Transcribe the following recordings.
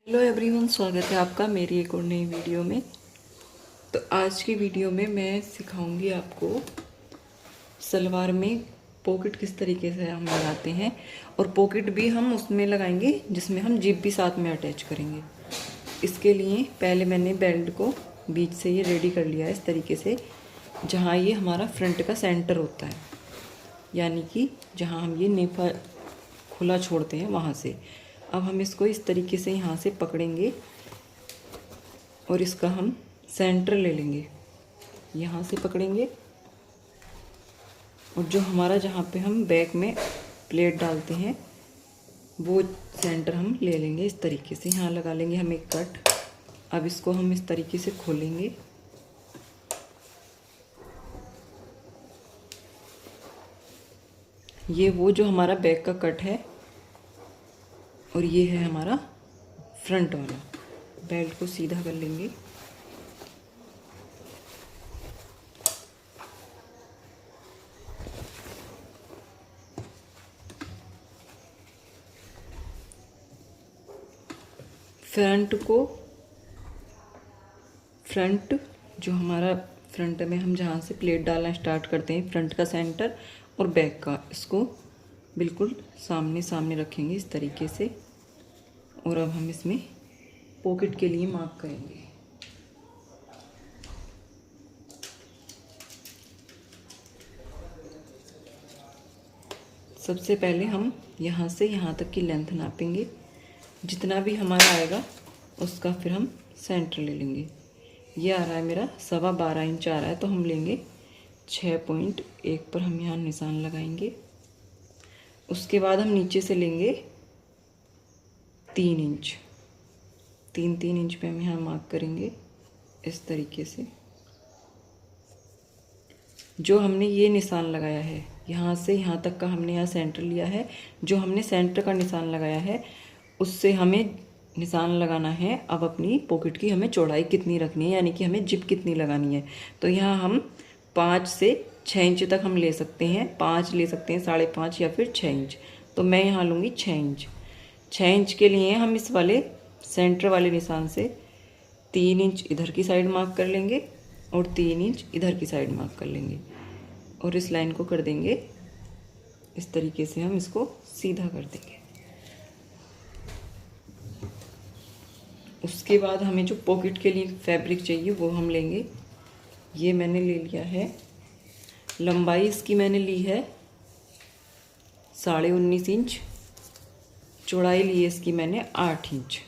Hello everyone, स्वागत है आपका मेरी एक और नई वीडियो में। तो आज की वीडियो में मैं सिखाऊंगी आपको सलवार में पॉकेट किस तरीके से हम लगाते हैं, और पॉकेट भी हम उसमें लगाएंगे जिसमें हम जिप भी साथ में अटैच करेंगे। इसके लिए पहले मैंने बेल्ट को बीच से ये रेडी कर लिया है इस तरीके से, जहाँ ये हमारा फ्रंट का सेंटर होता है, यानी कि जहाँ हम ये नेफा खुला छोड़ते हैं वहाँ से। अब हम इसको इस तरीके से यहाँ से पकड़ेंगे और इसका हम सेंटर ले लेंगे, यहाँ से पकड़ेंगे और जो हमारा जहाँ पे हम बैक में प्लेट डालते हैं वो सेंटर हम ले लेंगे। इस तरीके से यहाँ लगा लेंगे हम एक कट। अब इसको हम इस तरीके से खोलेंगे, ये वो जो हमारा बैक का कट है और ये है हमारा फ्रंट वाला। बेल्ट को सीधा कर लेंगे, फ्रंट जो हमारा फ्रंट में हम जहाँ से प्लेट डालना स्टार्ट करते हैं, फ्रंट का सेंटर और बैक का, इसको बिल्कुल सामने सामने रखेंगे इस तरीके से। और अब हम इसमें पॉकेट के लिए मार्क करेंगे। सबसे पहले हम यहाँ से यहाँ तक की लेंथ नापेंगे, जितना भी हमारा आएगा उसका फिर हम सेंटर ले लेंगे। ये आ रहा है मेरा 12.25 इंच आ रहा है, तो हम लेंगे 6.1 पर हम यहाँ निशान लगाएंगे। उसके बाद हम नीचे से लेंगे 3 इंच, 3 इंच पे हम यहाँ मार्क करेंगे इस तरीके से। जो हमने ये निशान लगाया है यहाँ से यहाँ तक का हमने यहाँ सेंटर लिया है, जो हमने सेंटर का निशान लगाया है उससे हमें निशान लगाना है। अब अपनी पॉकेट की हमें चौड़ाई कितनी रखनी है, यानी कि हमें जिप कितनी लगानी है। तो यहाँ हम 5 से 6 इंच तक हम ले सकते हैं, 5 ले सकते हैं, 5.5 या फिर 6 इंच। तो मैं यहाँ लूँगी 6 इंच। 6 इंच के लिए हम इस वाले सेंटर वाले निशान से 3 इंच इधर की साइड मार्क कर लेंगे और 3 इंच इधर की साइड मार्क कर लेंगे और इस लाइन को कर देंगे इस तरीके से, हम इसको सीधा कर देंगे। उसके बाद हमें जो पॉकेट के लिए फैब्रिक चाहिए वो हम लेंगे। ये मैंने ले लिया है, लंबाई इसकी मैंने ली है 19.5 इंच, चौड़ाई ली है इसकी मैंने 8 इंच।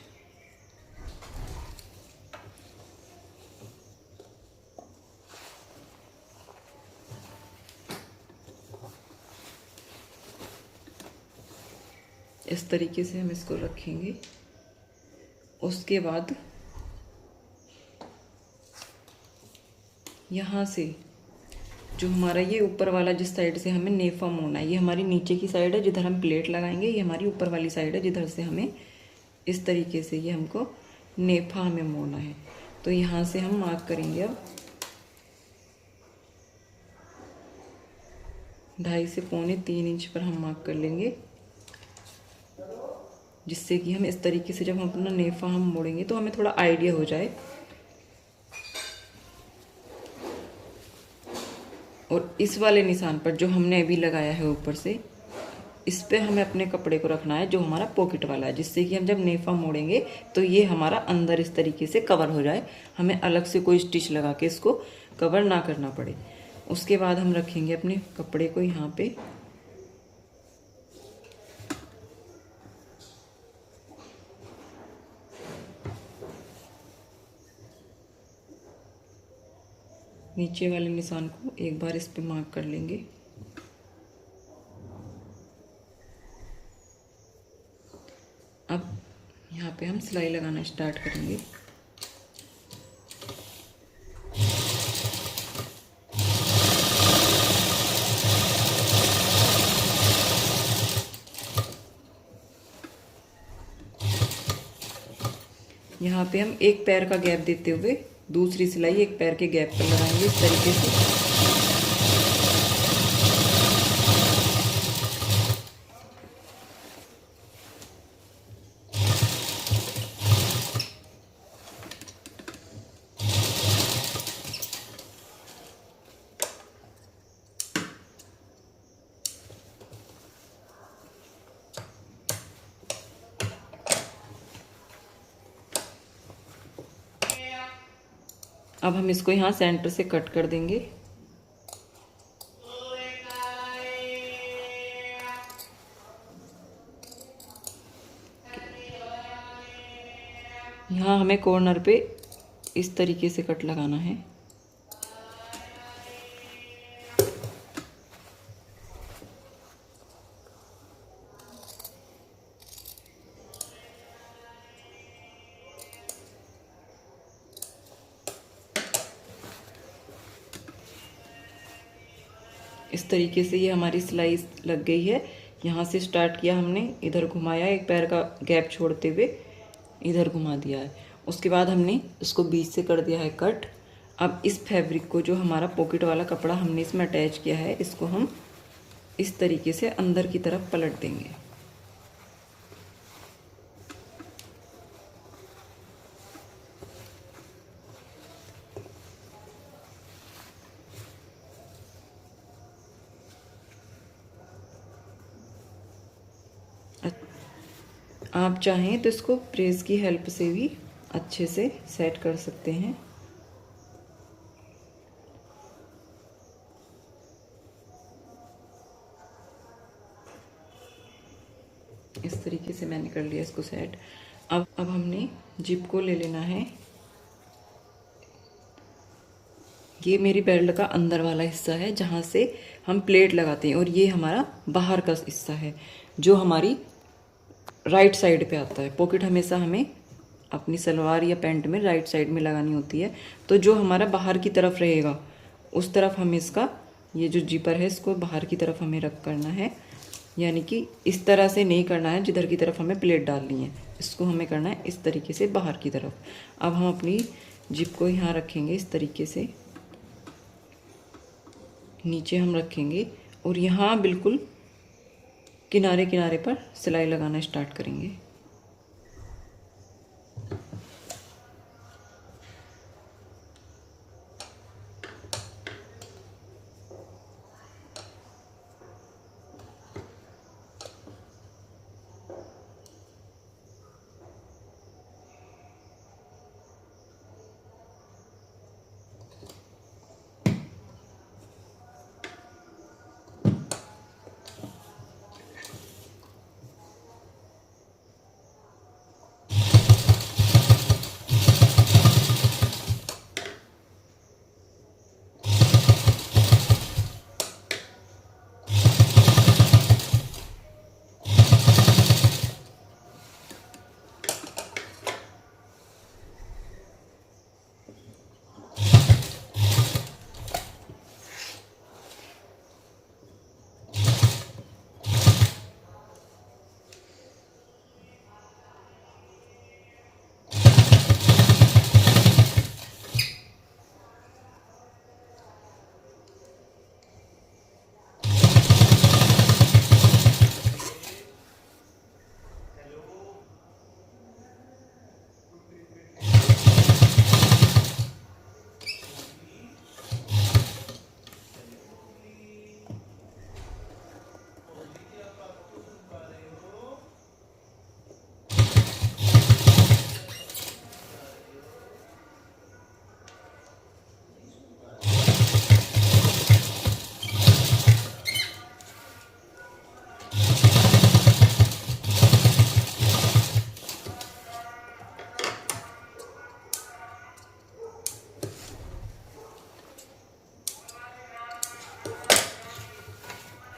इस तरीके से हम इसको रखेंगे। उसके बाद यहाँ से जो हमारा ये ऊपर वाला जिस साइड से हमें नेफा मोड़ना है, ये हमारी नीचे की साइड है जिधर हम प्लेट लगाएंगे, ये हमारी ऊपर वाली साइड है जिधर से हमें इस तरीके से ये हमको नेफा हमें मोड़ना है। तो यहाँ से हम मार्क करेंगे। अब 2.5 से 3.25 इंच पर हम मार्क कर लेंगे, जिससे कि हम इस तरीके से जब हम अपना नेफा हम मोड़ेंगे तो हमें थोड़ा आइडिया हो जाए। और इस वाले निशान पर जो हमने अभी लगाया है ऊपर से, इस पे हमें अपने कपड़े को रखना है जो हमारा पॉकेट वाला है, जिससे कि हम जब नेफा मोड़ेंगे तो ये हमारा अंदर इस तरीके से कवर हो जाए, हमें अलग से कोई स्टिच लगा के इसको कवर ना करना पड़े। उसके बाद हम रखेंगे अपने कपड़े को यहाँ पे, नीचे वाले निशान को एक बार इस पे मार्क कर लेंगे। अब यहाँ पे हम सिलाई लगाना स्टार्ट करेंगे। यहाँ पे हम एक पैर का गैप देते हुए दूसरी सिलाई एक पैर के गैप पर लगाएंगे इस तरीके से। अब हम इसको यहाँ सेंटर से कट कर देंगे। यहाँ हमें कॉर्नर पे इस तरीके से कट लगाना है। इस तरीके से ये हमारी सिलाई लग गई है। यहाँ से स्टार्ट किया हमने, इधर घुमाया, एक पैर का गैप छोड़ते हुए इधर घुमा दिया है। उसके बाद हमने इसको बीच से कर दिया है कट। अब इस फैब्रिक को, जो हमारा पॉकेट वाला कपड़ा हमने इसमें अटैच किया है, इसको हम इस तरीके से अंदर की तरफ पलट देंगे। आप चाहें तो इसको प्रेस की हेल्प से भी अच्छे से सेट कर सकते हैं। इस तरीके से मैंने कर लिया इसको सेट। अब हमने जिप को ले लेना है। ये मेरी बेल्ट का अंदर वाला हिस्सा है जहाँ से हम प्लेट लगाते हैं, और ये हमारा बाहर का हिस्सा है जो हमारी राइट साइड पे आता है। पॉकेट हमेशा हमें अपनी सलवार या पैंट में राइट साइड में लगानी होती है। तो जो हमारा बाहर की तरफ रहेगा उस तरफ हमें इसका, ये जो जिपर है, इसको बाहर की तरफ हमें रख करना है। यानी कि इस तरह से नहीं करना है जिधर की तरफ हमें प्लेट डालनी है, इसको हमें करना है इस तरीके से बाहर की तरफ। अब हम अपनी जिप को यहाँ रखेंगे इस तरीके से, नीचे हम रखेंगे और यहाँ बिल्कुल किनारे किनारे पर सिलाई लगाना स्टार्ट करेंगे।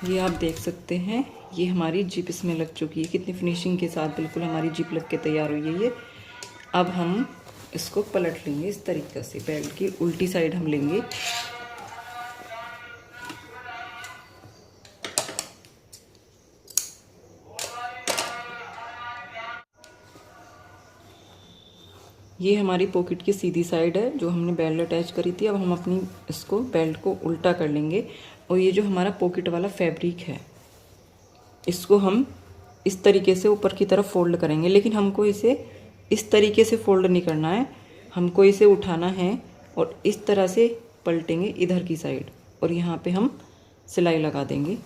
ये आप देख सकते हैं, ये हमारी जिप इसमें लग चुकी है। कितनी फिनिशिंग के साथ बिल्कुल हमारी जिप लग के तैयार हुई है ये। अब हम इसको पलट लेंगे इस तरीके से, बेल्ट की उल्टी साइड हम लेंगे। ये हमारी पॉकेट की सीधी साइड है जो हमने बेल्ट अटैच करी थी। अब हम अपनी इसको बेल्ट को उल्टा कर लेंगे और ये जो हमारा पॉकेट वाला फैब्रिक है इसको हम इस तरीके से ऊपर की तरफ फोल्ड करेंगे। लेकिन हमको इसे इस तरीके से फोल्ड नहीं करना है, हमको इसे उठाना है और इस तरह से पलटेंगे इधर की साइड, और यहाँ पे हम सिलाई लगा देंगे।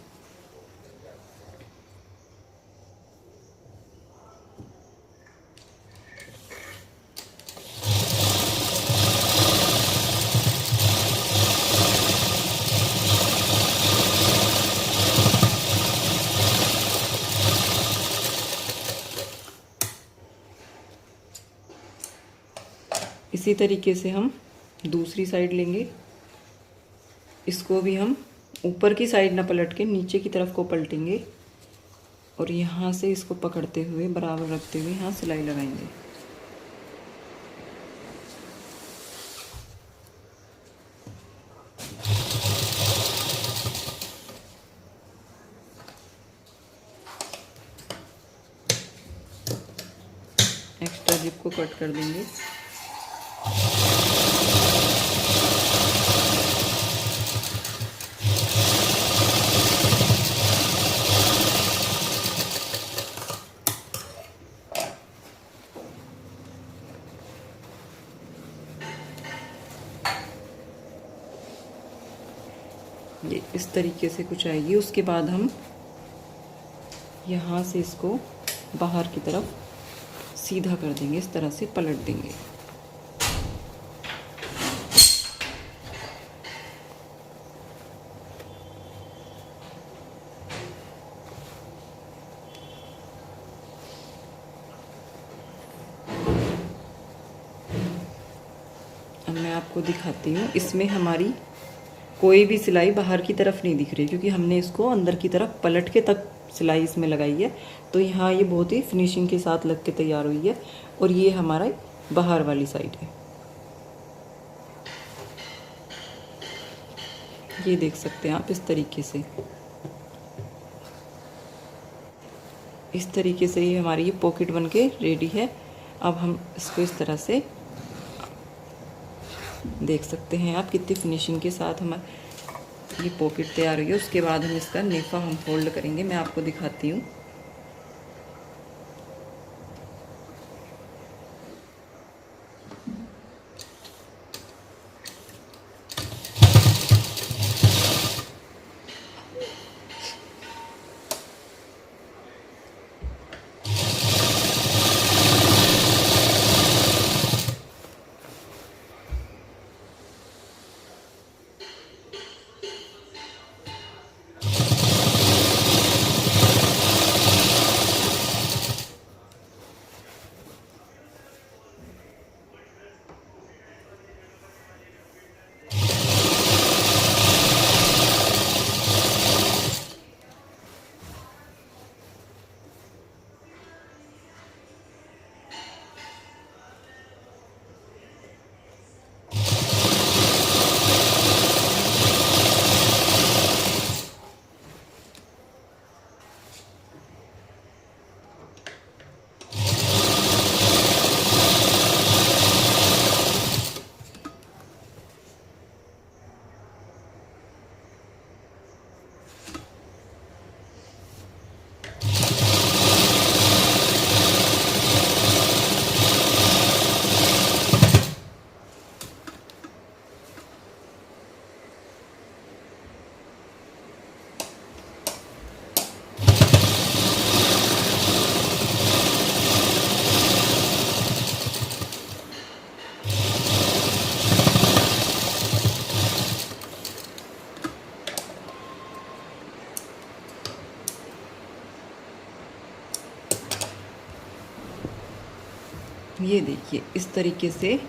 इसी तरीके से हम दूसरी साइड लेंगे। इसको भी हम ऊपर की साइड ना पलट के नीचे की तरफ को पलटेंगे और यहाँ से इसको पकड़ते हुए बराबर रखते हुए यहाँ सिलाई लगाएंगे। एक्स्ट्रा जिप को कट कर देंगे। ये इस तरीके से कुछ आएगी। उसके बाद हम यहाँ से इसको बाहर की तरफ सीधा कर देंगे, इस तरह से पलट देंगे। अब मैं आपको दिखाती हूँ, इसमें हमारी कोई भी सिलाई बाहर की तरफ नहीं दिख रही क्योंकि हमने इसको अंदर की तरफ पलट के तक सिलाई इसमें लगाई है। तो यहाँ ये बहुत ही फिनिशिंग के साथ लग के तैयार हुई है। और ये हमारा बाहर वाली साइड है, ये देख सकते हैं आप। इस तरीके से ये हमारी ये पॉकेट बन के रेडी है। अब हम इसको इस तरह से देख सकते हैं आप, कितनी फिनिशिंग के साथ हमारी ये पॉकेट तैयार हुई है। उसके बाद हम इसका नेफा हम फोल्ड करेंगे, मैं आपको दिखाती हूँ। ये देखिए इस तरीके से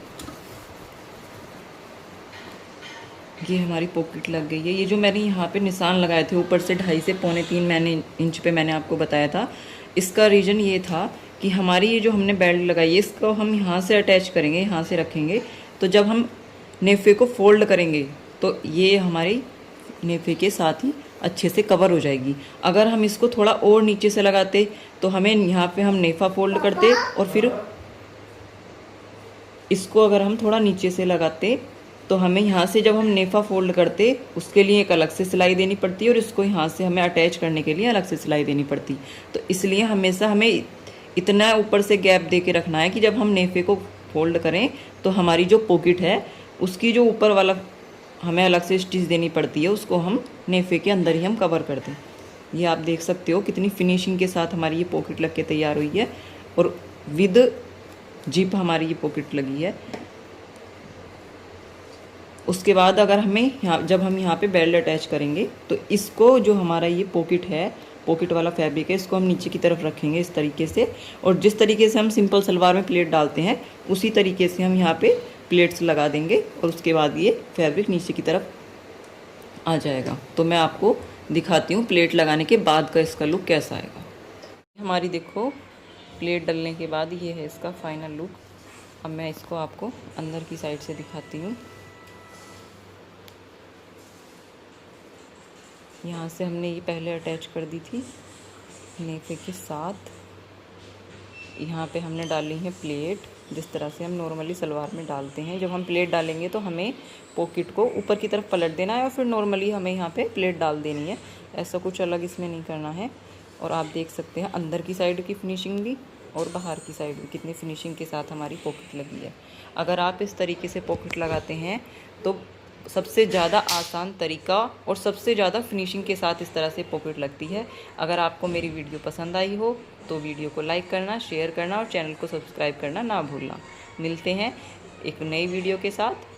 ये हमारी पॉकेट लग गई है। ये जो मैंने यहाँ पे निशान लगाए थे ऊपर से 2.5 से 2.25 इंच पे मैंने आपको बताया था, इसका रीज़न ये था कि हमारी ये जो हमने बेल्ट लगाई है इसको हम यहाँ से अटैच करेंगे, यहाँ से रखेंगे। तो जब हम नेफे को फोल्ड करेंगे तो ये हमारी नेफे के साथ ही अच्छे से कवर हो जाएगी। अगर हम इसको थोड़ा और नीचे से लगाते तो हमें यहाँ पे हम नेफा फोल्ड करते और फिर इसको अगर हम थोड़ा नीचे से लगाते तो हमें यहाँ से जब हम नेफा फोल्ड करते उसके लिए एक अलग से सिलाई देनी पड़ती है और इसको यहाँ से हमें अटैच करने के लिए अलग से सिलाई देनी पड़ती। तो इसलिए हमेशा हमें इतना ऊपर से गैप दे के रखना है कि जब हम नेफे को फोल्ड करें तो हमारी जो पॉकेट है उसकी जो ऊपर वाला हमें अलग से स्टिच देनी पड़ती है, उसको हम नेफे के अंदर ही हम कवर कर दें। ये आप देख सकते हो कितनी फिनिशिंग के साथ हमारी ये पॉकेट लग के तैयार हुई है और विद जिप हमारी ये पॉकेट लगी है। उसके बाद अगर हमें जब हम यहाँ पे बेल्ट अटैच करेंगे तो इसको जो हमारा ये पॉकेट है, पॉकेट वाला फैब्रिक है, इसको हम नीचे की तरफ रखेंगे इस तरीके से। और जिस तरीके से हम सिंपल सलवार में प्लेट डालते हैं उसी तरीके से हम यहाँ पे प्लेट्स लगा देंगे और उसके बाद ये फैब्रिक नीचे की तरफ आ जाएगा। तो मैं आपको दिखाती हूँ प्लेट लगाने के बाद का इसका लुक कैसा आएगा। हमारी देखो प्लेट डलने के बाद ये है इसका फाइनल लुक। अब मैं इसको आपको अंदर की साइड से दिखाती हूँ। यहाँ से हमने ये पहले अटैच कर दी थी नेफे के साथ। यहाँ पे हमने डाली है प्लेट, जिस तरह से हम नॉर्मली सलवार में डालते हैं। जब हम प्लेट डालेंगे तो हमें पॉकेट को ऊपर की तरफ पलट देना है और फिर नॉर्मली हमें यहाँ पे प्लेट डाल देनी है। ऐसा कुछ अलग इसमें नहीं करना है। और आप देख सकते हैं अंदर की साइड की फिनिशिंग भी और बाहर की साइड भी कितनी फिनिशिंग के साथ हमारी पॉकेट लगी है। अगर आप इस तरीके से पॉकेट लगाते हैं तो सबसे ज़्यादा आसान तरीका और सबसे ज़्यादा फिनिशिंग के साथ इस तरह से पॉकेट लगती है। अगर आपको मेरी वीडियो पसंद आई हो तो वीडियो को लाइक करना, शेयर करना और चैनल को सब्सक्राइब करना ना भूलना। मिलते हैं एक नई वीडियो के साथ।